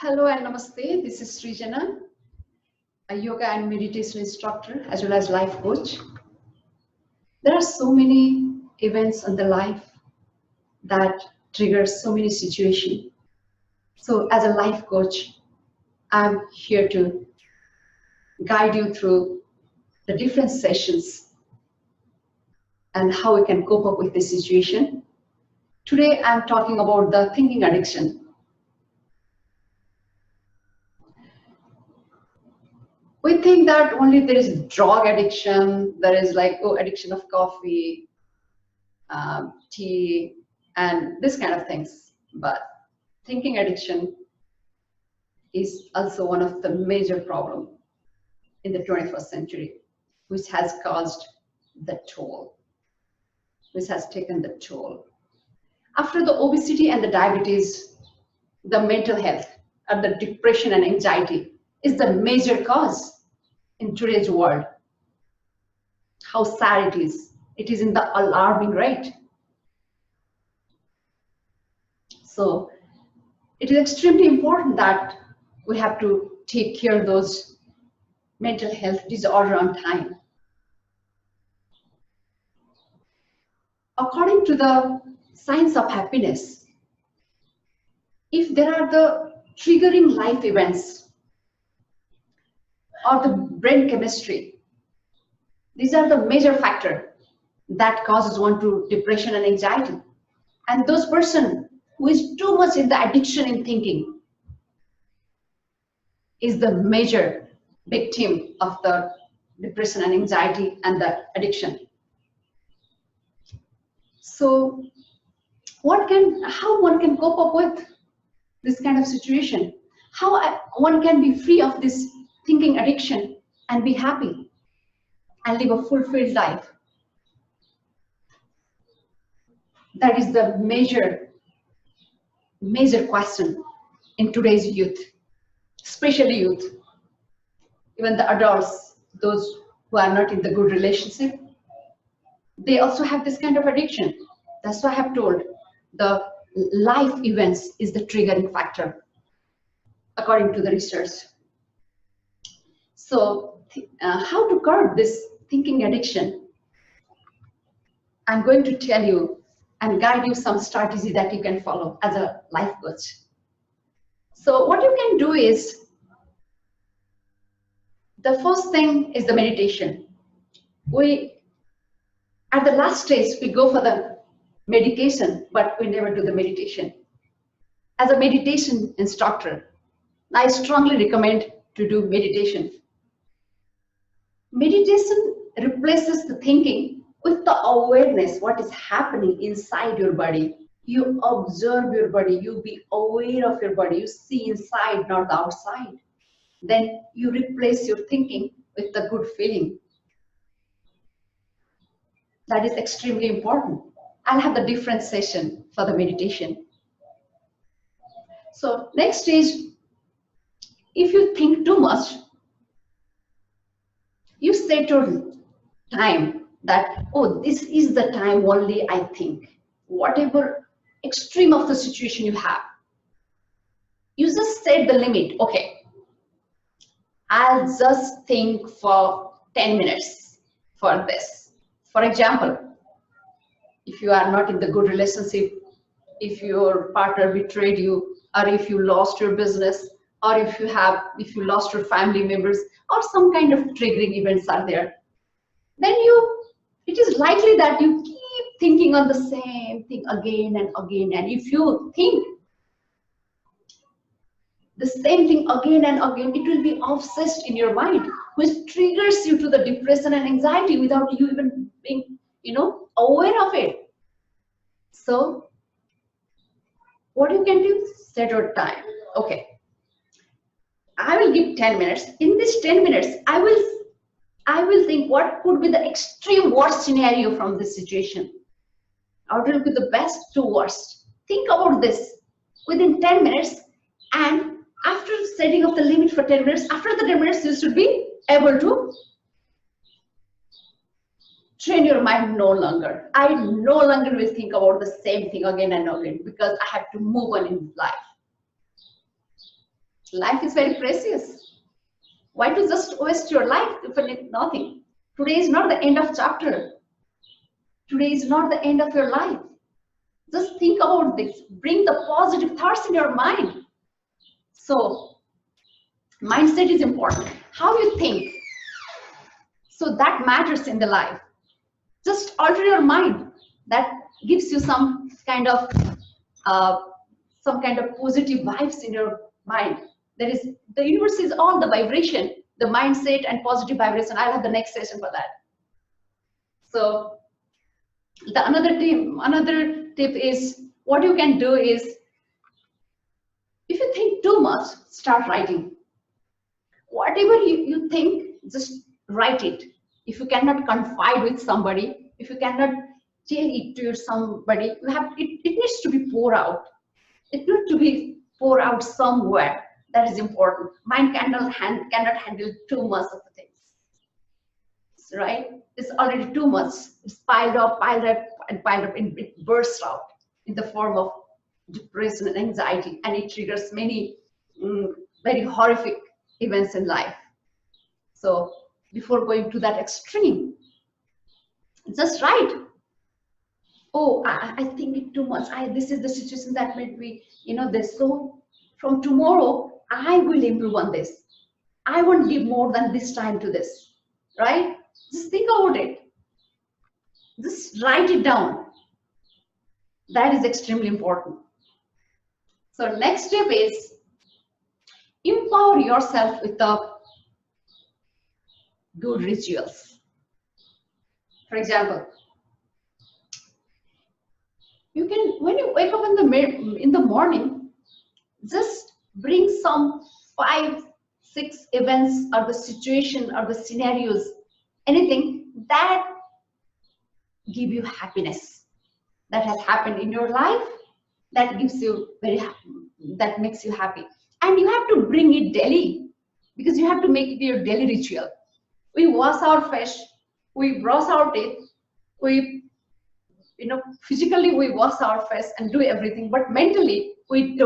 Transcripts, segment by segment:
Hello and namaste. This is Srijana, a yoga and meditation instructor as well as life coach. There are so many events in the life that trigger so many situations. So as a life coach, I'm here to guide you through the different sessions and how we can cope up with this situation. Today, I'm talking about the thinking addiction. We think that only there is drug addiction, there is like addiction of coffee, tea, and this kind of things. But thinking addiction is also one of the major problem in the 21st century, which has caused the toll, which has taken the toll. After the obesity and the diabetes, the mental health and the depression and anxiety is the major cause in today's world. How sad it is. It is in the alarming rate. So it is extremely important that we have to take care of those mental health disorder on time. According to the science of happiness, if there are the triggering life events or the brain chemistry, these are the major factor that causes one to depression and anxiety. And those person who is too much in the addiction in thinking is the major victim of the depression and anxiety and the addiction. So how one can cope up with this kind of situation? How one can be free of this thinking addiction and be happy and live a fulfilled life? That is the major question in today's youth, especially youth. Even the adults, those who are not in the good relationship, they also have this kind of addiction. That's why I have told the life events is the triggering factor, according to the research. So how to curb this thinking addiction? I'm going to tell you and guide you some strategy that you can follow as a life coach. So what you can do is, the first thing is the meditation. At the last stage, we go for the medication, but we never do the meditation. As a meditation instructor, I strongly recommend to do meditation. Meditation replaces the thinking with the awareness, what is happening inside your body. You observe your body, you be aware of your body, you see inside, not the outside. Then you replace your thinking with the good feeling. That is extremely important. I'll have the different session for the meditation. So next is, if you think too much, you set your time that, oh, this is the time only I think. Whatever extreme of the situation you have, you just set the limit. Okay, I'll just think for 10 minutes for this. For example, if you are not in the good relationship, if your partner betrayed you, or if you lost your business, or if you lost your family members, or some kind of triggering events are there, then it is likely that you keep thinking on the same thing again and again. And if you think the same thing again and again, it will be obsessed in your mind, which triggers you to the depression and anxiety without you even being, aware of it. So what you can do, set your time. Okay, I will give 10 minutes. In this 10 minutes, I will think what could be the extreme worst scenario from this situation. Or it will be the best to worst. Think about this within 10 minutes, and after setting up the limit for 10 minutes, after the 10 minutes, you should be able to train your mind no longer. I no longer will think about the same thing again and again, because I have to move on in life. Life is very precious. Why to just waste your life for nothing? Today is not the end of chapter. Today is not the end of your life. Just think about this. Bring the positive thoughts in your mind. So mindset is important. How you think. So that matters in the life. Just alter your mind. That gives you some kind of positive vibes in your mind. There is the universe is all the vibration, the mindset and positive vibration. I'll have the next session for that. So the another tip is what you can do is if you think too much, start writing. Whatever you think, just write it. If you cannot confide with somebody, if you cannot tell it to somebody, you have it needs to be poured out. It needs to be poured out somewhere. That is important. Mind cannot handle too much of the things. Right? It's already too much. It's piled up, and it bursts out in the form of depression and anxiety, and it triggers many very horrific events in life. So before going to that extreme, just write. Oh, I think it too much. This is the situation that made me, this. So from tomorrow, I will improve on this. I won't give more than this time to this, right? Just think about it. Just write it down. That is extremely important. So next step is empower yourself with the good rituals. For example, you can, when you wake up in the morning, just bring some 5, 6 events or the situation or the scenarios, anything that give you happiness, that has happened in your life, that gives you that makes you happy. And you have to bring it daily, because you have to make it your daily ritual. We wash our face, we brush our teeth, we physically we wash our face and do everything, but mentally we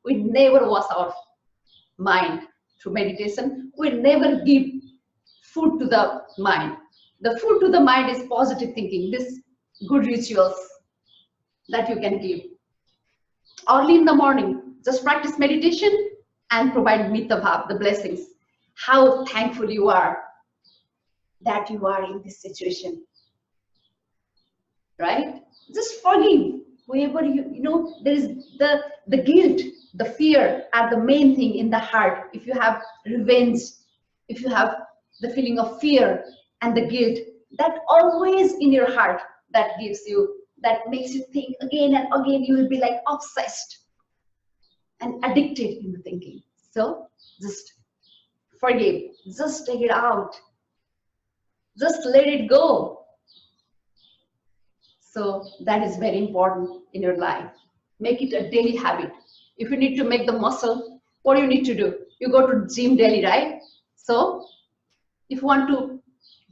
never wash our mind through meditation. We never give food to the mind. The food to the mind is positive thinking, this good rituals that you can give. Early in the morning, just practice meditation and provide mita bhav, the blessings. How thankful you are that you are in this situation, right? Just forgive whoever there is the guilt, the fear are the main thing in the heart. If you have revenge, if you have the feeling of fear and the guilt, that always in your heart, that makes you think again and again. You will be like obsessed and addicted in the thinking. So just forgive, just take it out, just let it go. So that is very important in your life. Make it a daily habit. If you need to make the muscle, what do you need to do? You go to gym daily, right? So if you want to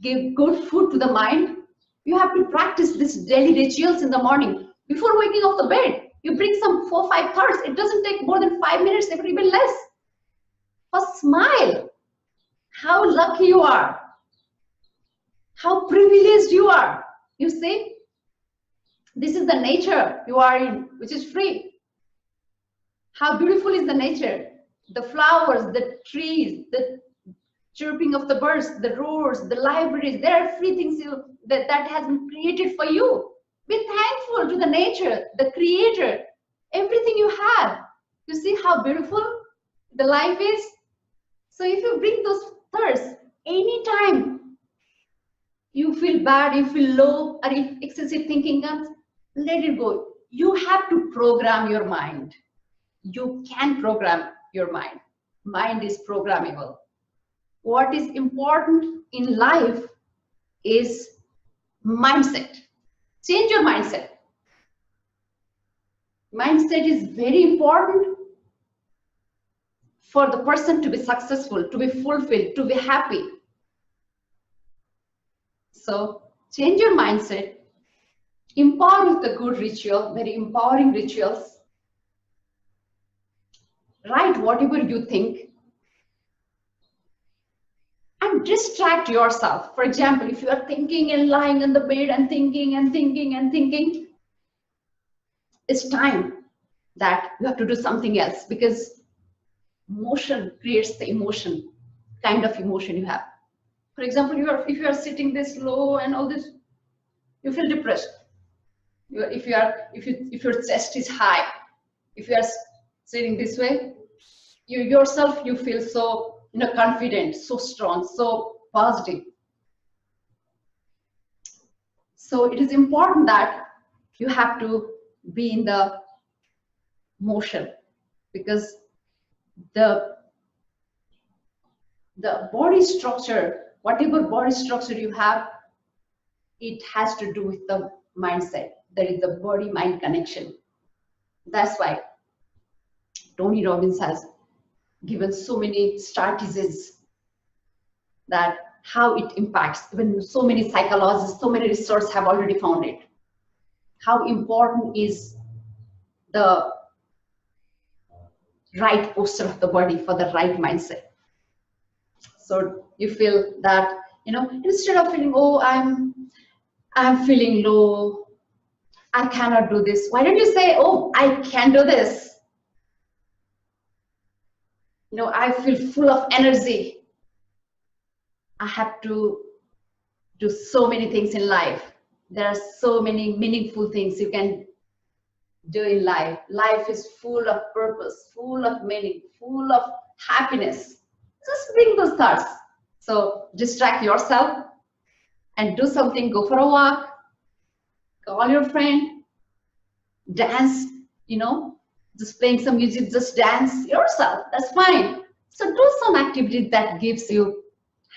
give good food to the mind, you have to practice these daily rituals in the morning. Before waking up the bed, you bring some 4, 5 thoughts. It doesn't take more than 5 minutes, even less. First, smile. How lucky you are. How privileged you are. You see? This is the nature you are in, which is free. How beautiful is the nature? The flowers, the trees, the chirping of the birds, the roads, the libraries, there are free things that has been created for you. Be thankful to the nature, the creator, everything you have. You see how beautiful the life is? So if you bring those thirsts, anytime you feel bad, you feel low, or if excessive thinking comes, let it go. You have to program your mind. You can program your mind. Mind is programmable. What is important in life is mindset. Change your mindset. Mindset is very important for the person to be successful, to be fulfilled, to be happy. So change your mindset. Empower with the good ritual, very empowering rituals. Write whatever you think and distract yourself. For example, if you are thinking and lying on the bed and thinking and thinking and thinking, it's time that you have to do something else, because motion creates the emotion, kind of emotion you have. For example, if you are sitting this low and all this, you feel depressed. If your chest is high, if you are sitting this way, you yourself, you feel so confident, so strong, so positive. So it is important that you have to be in the motion, because the body structure, whatever body structure you have, it has to do with the mindset. There is the body mind connection. That's why Tony Robbins has given so many strategies that how it impacts. Even so many psychologists, so many researchers have already found it. How important is the right posture of the body for the right mindset. So you feel that, instead of feeling, oh, I'm feeling low, I cannot do this, why don't you say, oh, I can do this. I feel full of energy. I have to do so many things in life. There are so many meaningful things you can do in life. Life is full of purpose, full of meaning, full of happiness. Just bring those thoughts. So distract yourself and do something. Go for a walk, call your friend, dance, just playing some music, just dance yourself. That's fine. So do some activity that gives you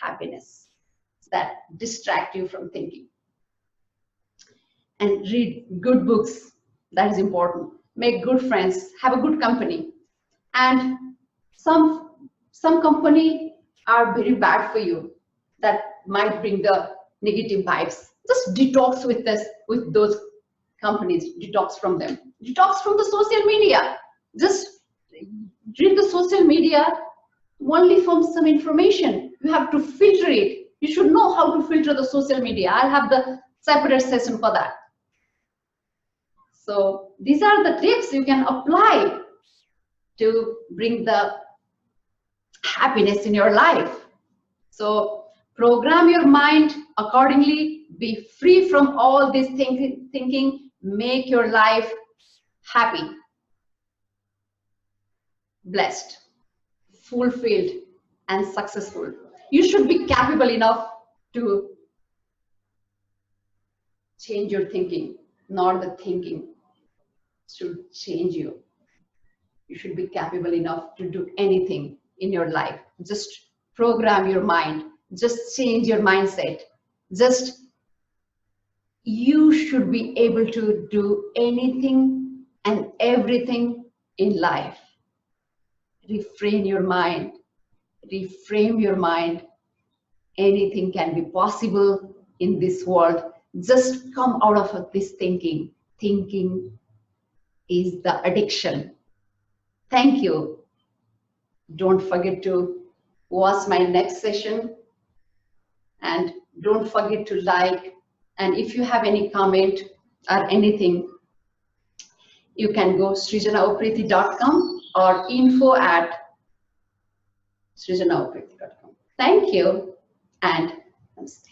happiness, that distract you from thinking. And read good books. That is important. Make good friends, have a good company. And some company are very bad for you, that might bring the negative vibes. Just detox with those companies, detox from them. Detox from the social media. Just read the social media only from some information. You have to filter it. You should know how to filter the social media. I'll have the separate session for that. So these are the tips you can apply to bring the happiness in your life. So program your mind accordingly. Be free from all this thinking. Make your life happy, blessed, fulfilled, and successful. You should be capable enough to change your thinking, not the thinking should change you. You should be capable enough to do anything in your life. Just program your mind. Just change your mindset. You should be able to do anything and everything in life. Reframe your mind. Reframe your mind. Anything can be possible in this world. Just come out of this thinking. Thinking is the addiction. Thank you. Don't forget to watch my next session, and don't forget to like. And if you have any comment or anything, you can go srijanaopriti.com or info@srijanaopriti.com. Thank you and namaste.